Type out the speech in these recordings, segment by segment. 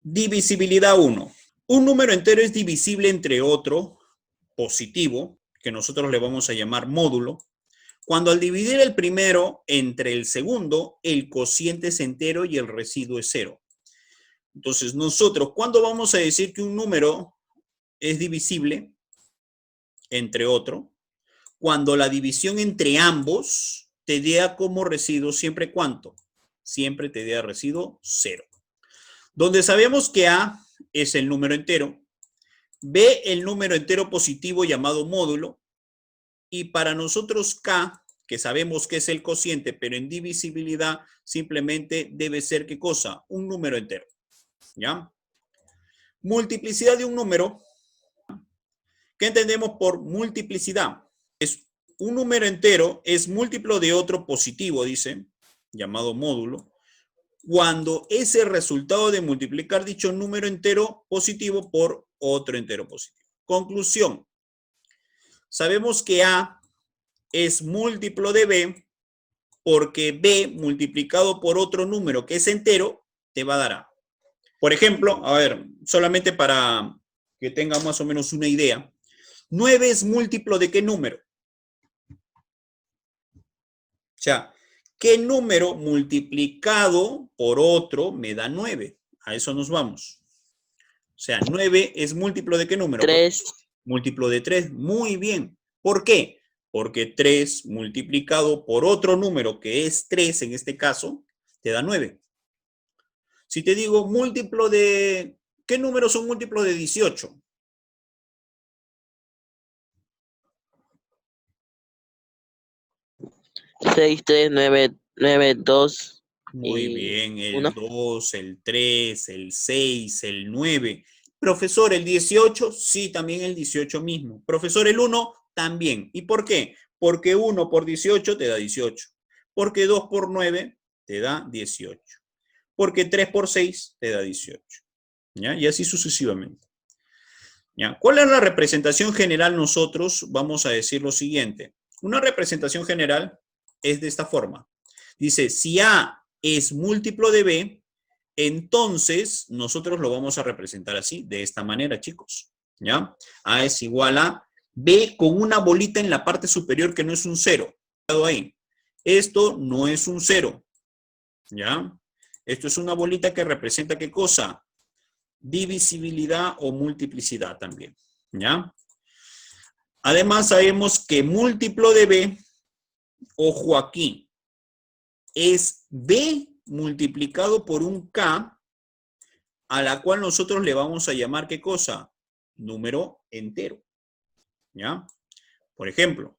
Divisibilidad 1. Un número entero es divisible entre otro positivo, que nosotros le vamos a llamar módulo, cuando al dividir el primero entre el segundo, el cociente es entero y el residuo es 0. Entonces, nosotros, ¿cuándo vamos a decir que un número es divisible entre otro? Cuando la división entre ambos te dé como residuo siempre ¿cuánto? Siempre te dé residuo 0. Donde sabemos que A es el número entero, B el número entero positivo llamado módulo, y para nosotros K, que sabemos que es el cociente, pero en divisibilidad simplemente debe ser ¿qué cosa? Un número entero. ¿Ya? Multiplicidad de un número. ¿Qué entendemos por multiplicidad? Es un número entero, es múltiplo de otro positivo, dice, llamado módulo, cuando es el resultado de multiplicar dicho número entero positivo por otro entero positivo. Conclusión. Sabemos que A es múltiplo de B porque B multiplicado por otro número que es entero te va a dar A. Por ejemplo, a ver, solamente para que tenga más o menos una idea. 9 es múltiplo de ¿qué número? O sea, ¿qué número multiplicado por otro me da 9? A eso nos vamos. O sea, 9 es múltiplo de ¿qué número? 3. Múltiplo de 3. Muy bien. ¿Por qué? Porque 3 multiplicado por otro número que es 3 en este caso, te da 9. Si te digo múltiplo de... ¿Qué números son múltiplos de 18? 6, 3, 9, 9, 2 Muy y bien, el 1. 2, el 3, el 6, el 9. Profesor, ¿el 18? Sí, también el 18 mismo. Profesor, ¿el 1? También. ¿Y por qué? Porque 1 por 18 te da 18. Porque 2 por 9 te da 18. Porque 3 por 6 te da 18. ¿Ya? Y así sucesivamente. ¿Ya? ¿Cuál es la representación general? Nosotros vamos a decir lo siguiente. Una representación general es de esta forma. Dice, si A es múltiplo de B, entonces nosotros lo vamos a representar así, de esta manera, chicos. ¿Ya? A es igual a B con una bolita en la parte superior que no es un 0. Ahí. Esto no es un 0. ¿Ya? Esto es una bolita que representa ¿qué cosa? Divisibilidad o multiplicidad también. ¿Ya? Además sabemos que múltiplo de B, ojo aquí, es B multiplicado por un K, a la cual nosotros le vamos a llamar ¿qué cosa? Número entero. ¿Ya? Por ejemplo,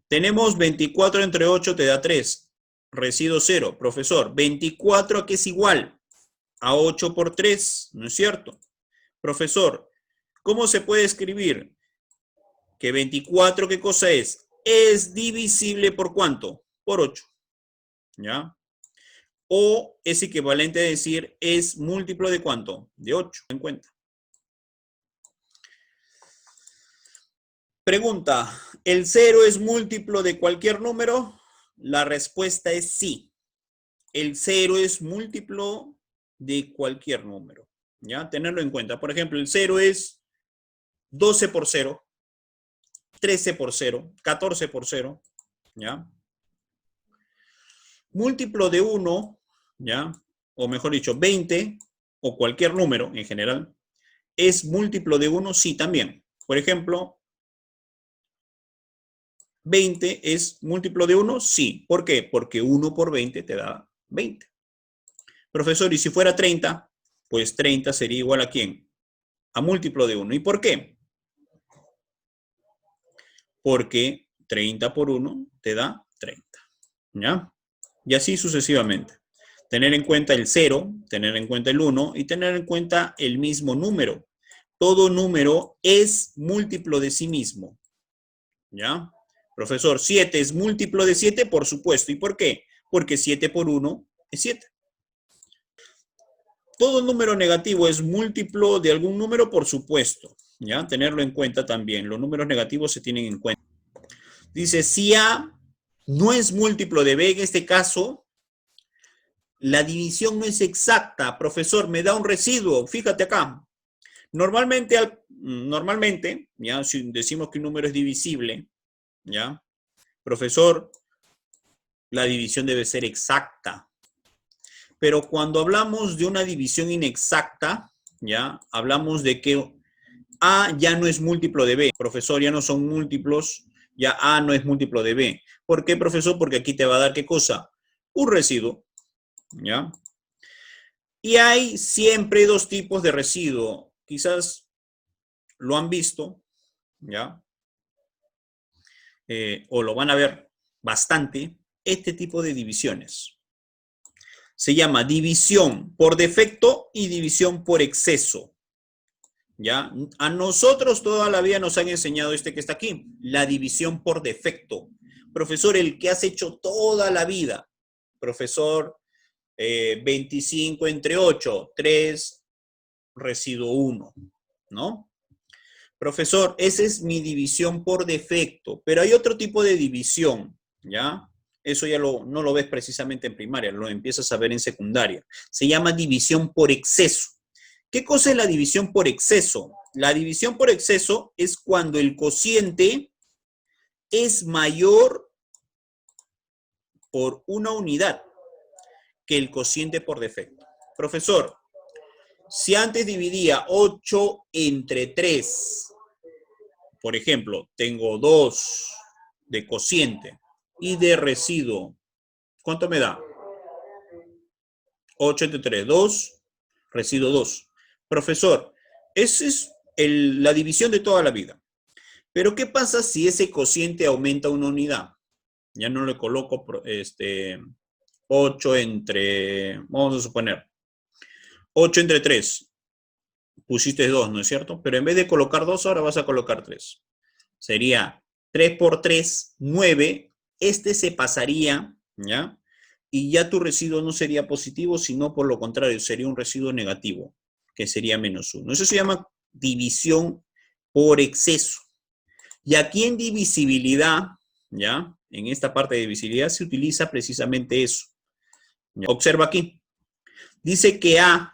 tenemos 24 entre 8 te da 3. Residuo 0. Profesor, 24 ¿a qué es igual? A 8 por 3, ¿no es cierto? Profesor, ¿cómo se puede escribir? Que 24, ¿qué cosa es? Es divisible por ¿cuánto? Por 8. ¿Ya? O es equivalente a decir es múltiplo de ¿cuánto? De 8, en cuenta. Pregunta, ¿el 0 es múltiplo de cualquier número? La respuesta es sí. El 0 es múltiplo de cualquier número. ¿Ya? Tenerlo en cuenta. Por ejemplo, el 0 es 12 por 0, 13 por 0, 14 por 0. ¿Ya? Múltiplo de 1, ¿ya? O mejor dicho, 20 o cualquier número en general, ¿es múltiplo de 1? Sí, también. Por ejemplo, 20 es múltiplo de 1, sí. ¿Por qué? Porque 1 por 20 te da 20. Profesor, ¿y si fuera 30? Pues 30 sería igual ¿a quién? A múltiplo de 1. ¿Y por qué? Porque 30 por 1 te da 30. ¿Ya? Y así sucesivamente. Tener en cuenta el 0, tener en cuenta el 1 y tener en cuenta el mismo número. Todo número es múltiplo de sí mismo. ¿Ya? Profesor, 7 es múltiplo de 7, por supuesto. ¿Y por qué? Porque 7 por 1 es 7. Todo número negativo es múltiplo de algún número, por supuesto. ¿Ya? Tenerlo en cuenta también. Los números negativos se tienen en cuenta. Dice, si A no es múltiplo de B, en este caso, la división no es exacta. Profesor, me da un residuo. Fíjate acá. Normalmente, ya, si decimos que un número es divisible, ¿ya? Profesor, la división debe ser exacta. Pero cuando hablamos de una división inexacta, ¿ya? Hablamos de que A ya no es múltiplo de B. Profesor, ya no son múltiplos, ya A no es múltiplo de B. ¿Por qué, profesor? Porque aquí te va a dar, ¿qué cosa? Un residuo, ¿ya? Y hay siempre dos tipos de residuo. Quizás lo han visto, ¿ya? O lo van a ver bastante, este tipo de divisiones. Se llama división por defecto y división por exceso. ¿Ya? A nosotros toda la vida nos han enseñado este que está aquí, la división por defecto. Profesor, el que has hecho toda la vida. Profesor, 25 entre 8, 3, residuo 1, ¿no? Profesor, esa es mi división por defecto, pero hay otro tipo de división, ¿ya? Eso ya no lo ves precisamente en primaria, lo empiezas a ver en secundaria. Se llama división por exceso. ¿Qué cosa es la división por exceso? La división por exceso es cuando el cociente es mayor por una unidad que el cociente por defecto. Profesor, si antes dividía 8 entre 3, por ejemplo, tengo 2 de cociente y de residuo, ¿cuánto me da? 8 entre 3, 2, residuo 2. Profesor, esa es la división de toda la vida. Pero ¿qué pasa si ese cociente aumenta una unidad? Ya no le coloco 8 entre, vamos a suponer, 8 entre 3. Pusiste 2, ¿no es cierto? Pero en vez de colocar 2, ahora vas a colocar 3. Sería 3 por 3, 9. Este se pasaría, ¿ya? Y ya tu residuo no sería positivo, sino por lo contrario, sería un residuo negativo, que sería menos 1. Eso se llama división por exceso. Y aquí en divisibilidad, ¿ya? En esta parte de divisibilidad se utiliza precisamente eso. ¿Ya? Observa aquí. Dice que A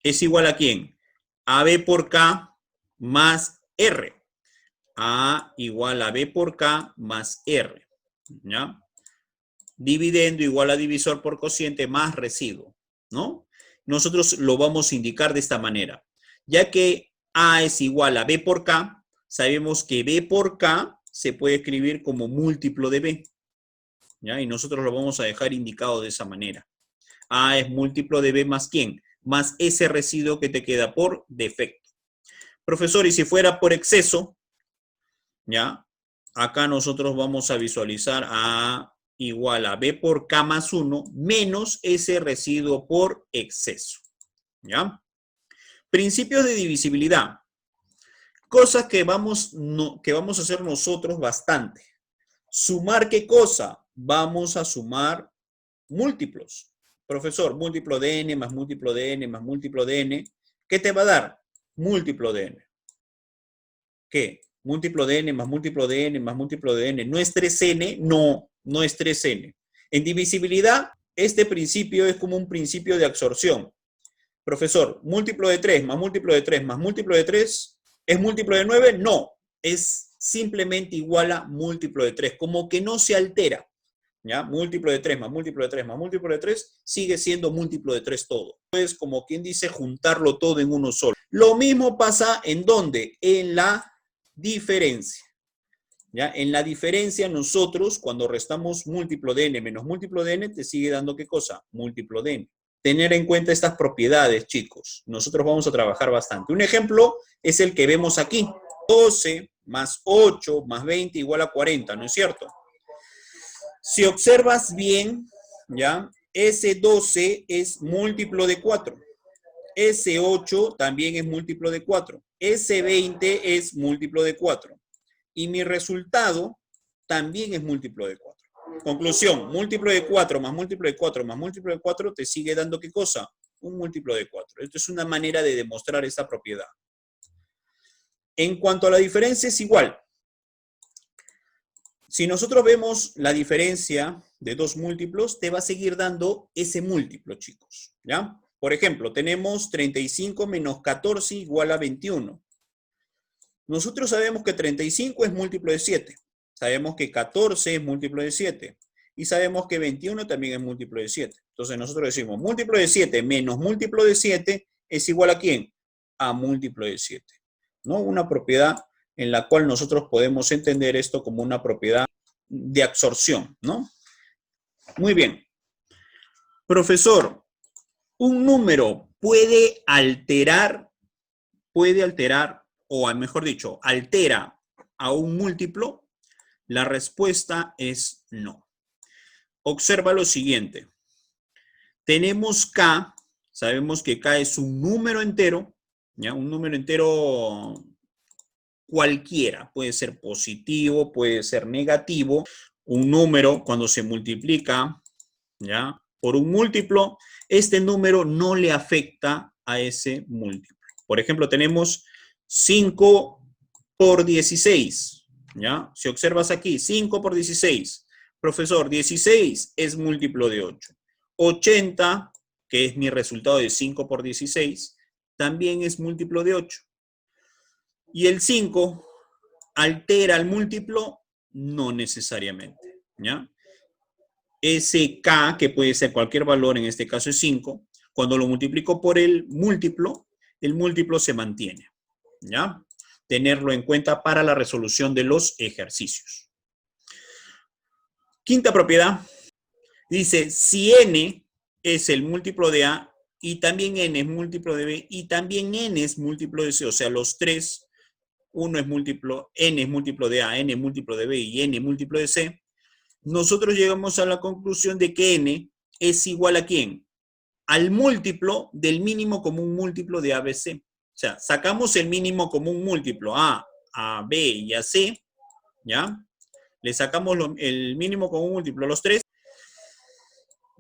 es igual a ¿quién? AB por K más R. A igual a B por K más R. ¿Ya? Dividendo igual a divisor por cociente más residuo, ¿no? Nosotros lo vamos a indicar de esta manera. Ya que A es igual a B por K, sabemos que B por K se puede escribir como múltiplo de B, ¿ya? Y nosotros lo vamos a dejar indicado de esa manera. A es múltiplo de B más ¿quién? Más ese residuo que te queda por defecto. Profesor, y si fuera por exceso, ¿ya? Acá nosotros vamos a visualizar A igual a B por K más 1 menos ese residuo por exceso, ¿ya? Principios de divisibilidad. Cosas que vamos a hacer nosotros bastante. ¿Sumar qué cosa? Vamos a sumar múltiplos. Profesor, múltiplo de n más múltiplo de n más múltiplo de n. ¿Qué te va a dar? Múltiplo de n. ¿Qué? Múltiplo de n más múltiplo de n más múltiplo de n. ¿No es 3n? No, no es 3n. En divisibilidad, este principio es como un principio de absorción. Profesor, múltiplo de 3 más múltiplo de 3 más múltiplo de 3, ¿es múltiplo de 9? No, es simplemente igual a múltiplo de 3, como que no se altera. ¿Ya? Múltiplo de 3 más múltiplo de 3 más múltiplo de 3 sigue siendo múltiplo de 3 todo. Es como quien dice juntarlo todo en uno solo. Lo mismo pasa en ¿dónde? En la diferencia. ¿Ya? En la diferencia nosotros cuando restamos múltiplo de n menos múltiplo de n te sigue dando ¿qué cosa? Múltiplo de n. Tener en cuenta estas propiedades, chicos. Nosotros vamos a trabajar bastante. Un ejemplo es el que vemos aquí. 12 más 8 más 20 igual a 40, ¿no es cierto? Si observas bien, ¿ya? Ese 12 es múltiplo de 4. Ese 8 también es múltiplo de 4. Ese 20 es múltiplo de 4. Y mi resultado también es múltiplo de 4. Conclusión, múltiplo de 4 más múltiplo de 4 más múltiplo de 4 te sigue dando ¿qué cosa? Un múltiplo de 4. Esto es una manera de demostrar esta propiedad. En cuanto a la diferencia es igual. Si nosotros vemos la diferencia, de dos múltiplos, te va a seguir dando ese múltiplo, chicos, ¿ya? Por ejemplo, tenemos 35 menos 14 igual a 21. Nosotros sabemos que 35 es múltiplo de 7. Sabemos que 14 es múltiplo de 7. Y sabemos que 21 también es múltiplo de 7. Entonces nosotros decimos, múltiplo de 7 menos múltiplo de 7 es igual ¿a quién? A múltiplo de 7. ¿No? Una propiedad en la cual nosotros podemos entender esto como una propiedad de absorción, ¿no? Muy bien. Profesor, un número puede alterar, o mejor dicho, altera a un múltiplo. La respuesta es no. Observa lo siguiente. Tenemos K, sabemos que K es un número entero, ¿ya? Un número entero cualquiera, puede ser positivo, puede ser negativo. Un número cuando se multiplica, ¿ya? Por un múltiplo, este número no le afecta a ese múltiplo. Por ejemplo, tenemos 5 por 16, ¿ya? Si observas aquí, 5 por 16. Profesor, 16 es múltiplo de 8. 80, que es mi resultado de 5 por 16, también es múltiplo de 8. Y el 5 altera el múltiplo, no necesariamente, ¿ya? Ese K, que puede ser cualquier valor, en este caso es 5, cuando lo multiplico por el múltiplo se mantiene, ¿ya? Tenerlo en cuenta para la resolución de los ejercicios. Quinta propiedad, dice, si n es el múltiplo de A, y también n es múltiplo de B, y también n es múltiplo de C, o sea, los tres, uno es múltiplo, n es múltiplo de A, n es múltiplo de B y n es múltiplo de C, nosotros llegamos a la conclusión de que n es igual ¿a quién? Al múltiplo del mínimo común múltiplo de ABC. O sea, sacamos el mínimo común múltiplo A B y a C, ¿ya? Le sacamos el mínimo común múltiplo a los tres.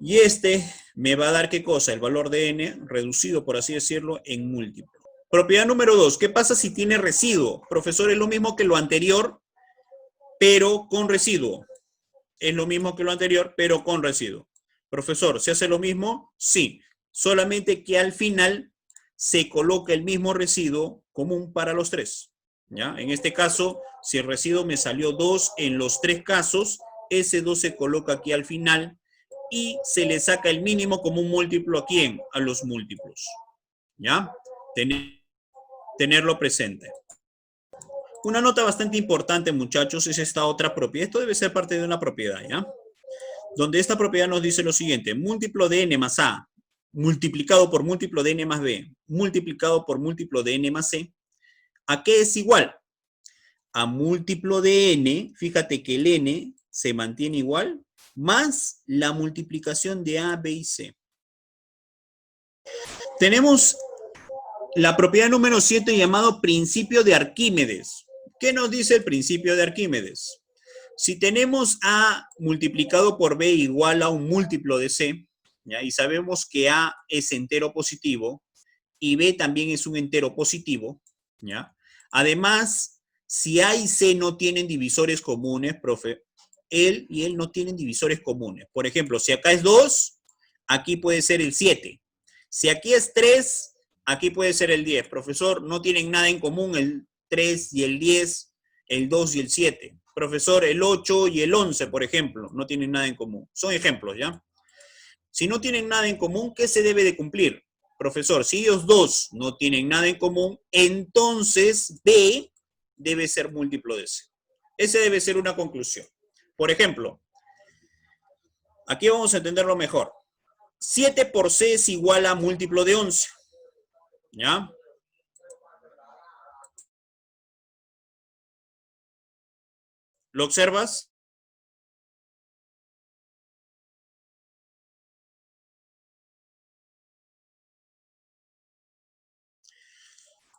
Y este me va a dar ¿qué cosa? El valor de n reducido, por así decirlo, en múltiplo. Propiedad número 2. ¿Qué pasa si tiene residuo? Profesor, es lo mismo que lo anterior, pero con residuo. Es lo mismo que lo anterior, pero con residuo. Profesor, ¿se hace lo mismo? Sí. Solamente que al final se coloca el mismo residuo común para los tres, ¿ya? En este caso, si el residuo me salió 2 en los tres casos, ese 2 se coloca aquí al final y se le saca el mínimo común múltiplo ¿a quién? A los múltiplos, ¿ya? Tenerlo presente. Una nota bastante importante, muchachos, es esta otra propiedad. Esto debe ser parte de una propiedad, ¿ya? Donde esta propiedad nos dice lo siguiente. Múltiplo de n más a multiplicado por múltiplo de n más b multiplicado por múltiplo de n más c. ¿A qué es igual? A múltiplo de n, fíjate que el n se mantiene igual, más la multiplicación de a, b y c. Tenemos la propiedad número 7 llamado principio de Arquímedes. ¿Qué nos dice el principio de Arquímedes? Si tenemos a multiplicado por b igual a un múltiplo de c, ¿ya? Y sabemos que a es entero positivo y b también es un entero positivo, ¿ya? Además, si a y c no tienen divisores comunes, profe, él y él no tienen divisores comunes. Por ejemplo, si acá es 2, aquí puede ser el 7. Si aquí es 3, aquí puede ser el 10. Profesor, no tienen nada en común el 3 y el 10, el 2 y el 7. Profesor, el 8 y el 11, por ejemplo, no tienen nada en común. Son ejemplos, ¿ya? Si no tienen nada en común, ¿qué se debe de cumplir? Profesor, si ellos dos no tienen nada en común, entonces B debe ser múltiplo de C. Esa debe ser una conclusión. Por ejemplo, aquí vamos a entenderlo mejor. 7 por C es igual a múltiplo de 11. ¿Ya? ¿Lo observas?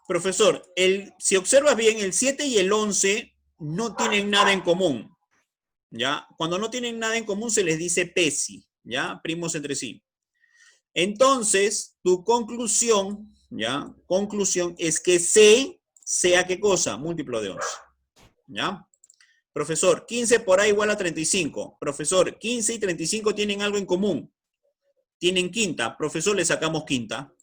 Profesor, si observas bien, el 7 y el 11 no tienen nada en común, ¿ya? Cuando no tienen nada en común se les dice PESI, ¿ya? Primos entre sí. Entonces, tu conclusión, ¿ya? Conclusión es que C sea ¿qué cosa? Múltiplo de 11, ¿ya? Profesor, 15 por A igual a 35. Profesor, 15 y 35 tienen algo en común. Tienen quinta. Profesor, le sacamos quinta.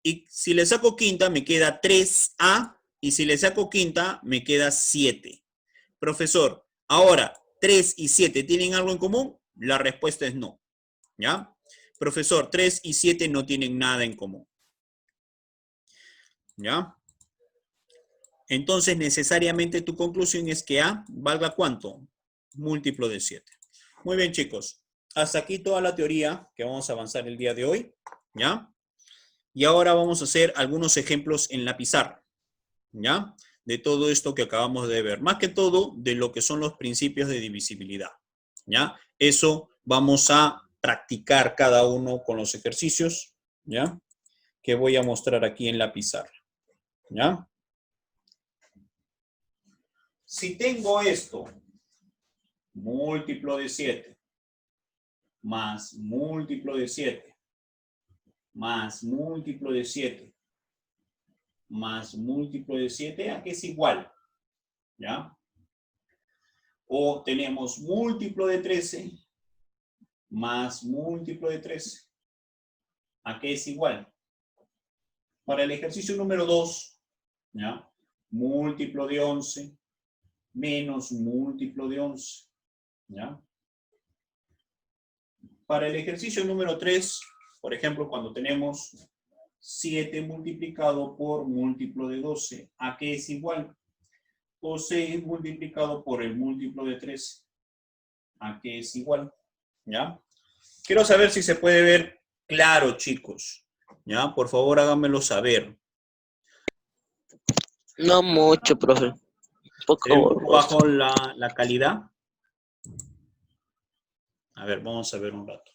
Y si le saco quinta, me queda 3A. Y si le saco quinta, me queda 7. Profesor, ahora, 3 y 7, ¿tienen algo en común? La respuesta es no. ¿Ya? Profesor, 3 y 7 no tienen nada en común. ¿Ya? Entonces, necesariamente tu conclusión es que A valga ¿cuánto? Múltiplo de 7. Muy bien, chicos. Hasta aquí toda la teoría que vamos a avanzar el día de hoy. ¿Ya? Y ahora vamos a hacer algunos ejemplos en la pizarra. ¿Ya? De todo esto que acabamos de ver. Más que todo, de lo que son los principios de divisibilidad. ¿Ya? Eso vamos a practicar cada uno con los ejercicios. ¿Ya? Que voy a mostrar aquí en la pizarra. ¿Ya? Si tengo esto, múltiplo de 7, más múltiplo de 7, más múltiplo de 7, más múltiplo de 7, ¿a qué es igual? ¿Ya? O tenemos múltiplo de 13, más múltiplo de 13, ¿a qué es igual? Para el ejercicio número 2, ¿ya? Múltiplo de 11, menos múltiplo de 11, ¿ya? Para el ejercicio número 3, por ejemplo, cuando tenemos 7 multiplicado por múltiplo de 12, ¿a qué es igual? O 6 multiplicado por el múltiplo de 13, ¿a qué es igual? ¿Ya? Quiero saber si se puede ver claro, chicos. ¿Ya? Por favor, háganmelo saber. No mucho, profe. Un poco ¿Se ve un poco borroso. bajo la calidad? A ver, vamos a ver un rato.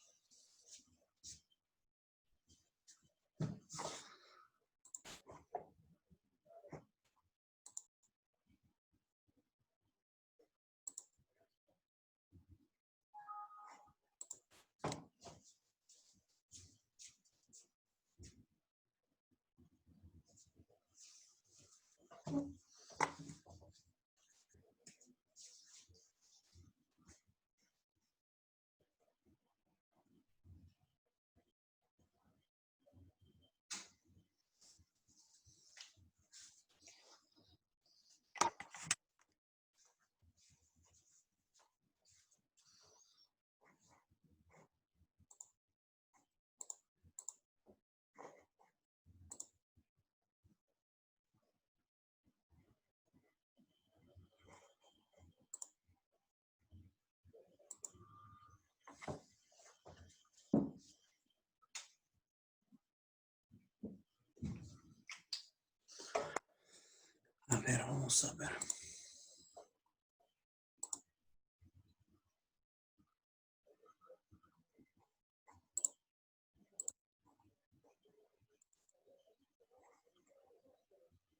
A ver, vamos a ver.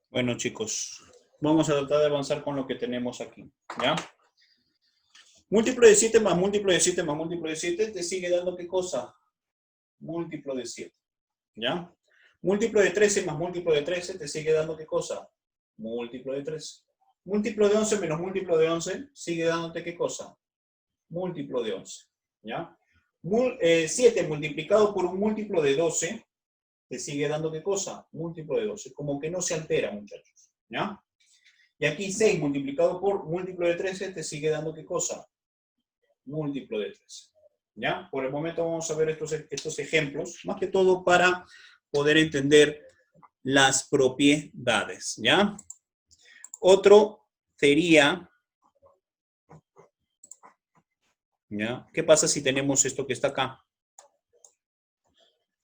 Bueno, chicos, vamos a tratar de avanzar con lo que tenemos aquí, ¿ya? Múltiplo de 7 más múltiplo de 7 más múltiplo de 7 te sigue dando ¿qué cosa? Múltiplo de 7, ¿ya? Múltiplo de 13 más múltiplo de 13 te sigue dando ¿qué cosa? Múltiplo de 13. Múltiplo de 11 menos múltiplo de 11 sigue dándote ¿qué cosa? Múltiplo de 11, ¿ya? 7 multiplicado por un múltiplo de 12 te sigue dando ¿qué cosa? Múltiplo de 12. Como que no se altera, muchachos, ¿ya? Y aquí 6 multiplicado por múltiplo de 13 te sigue dando ¿qué cosa? Múltiplo de 13. ¿Ya? Por el momento vamos a ver estos ejemplos, más que todo para poder entender las propiedades, ¿ya? Otro sería, ¿ya? ¿Qué pasa si tenemos esto que está acá?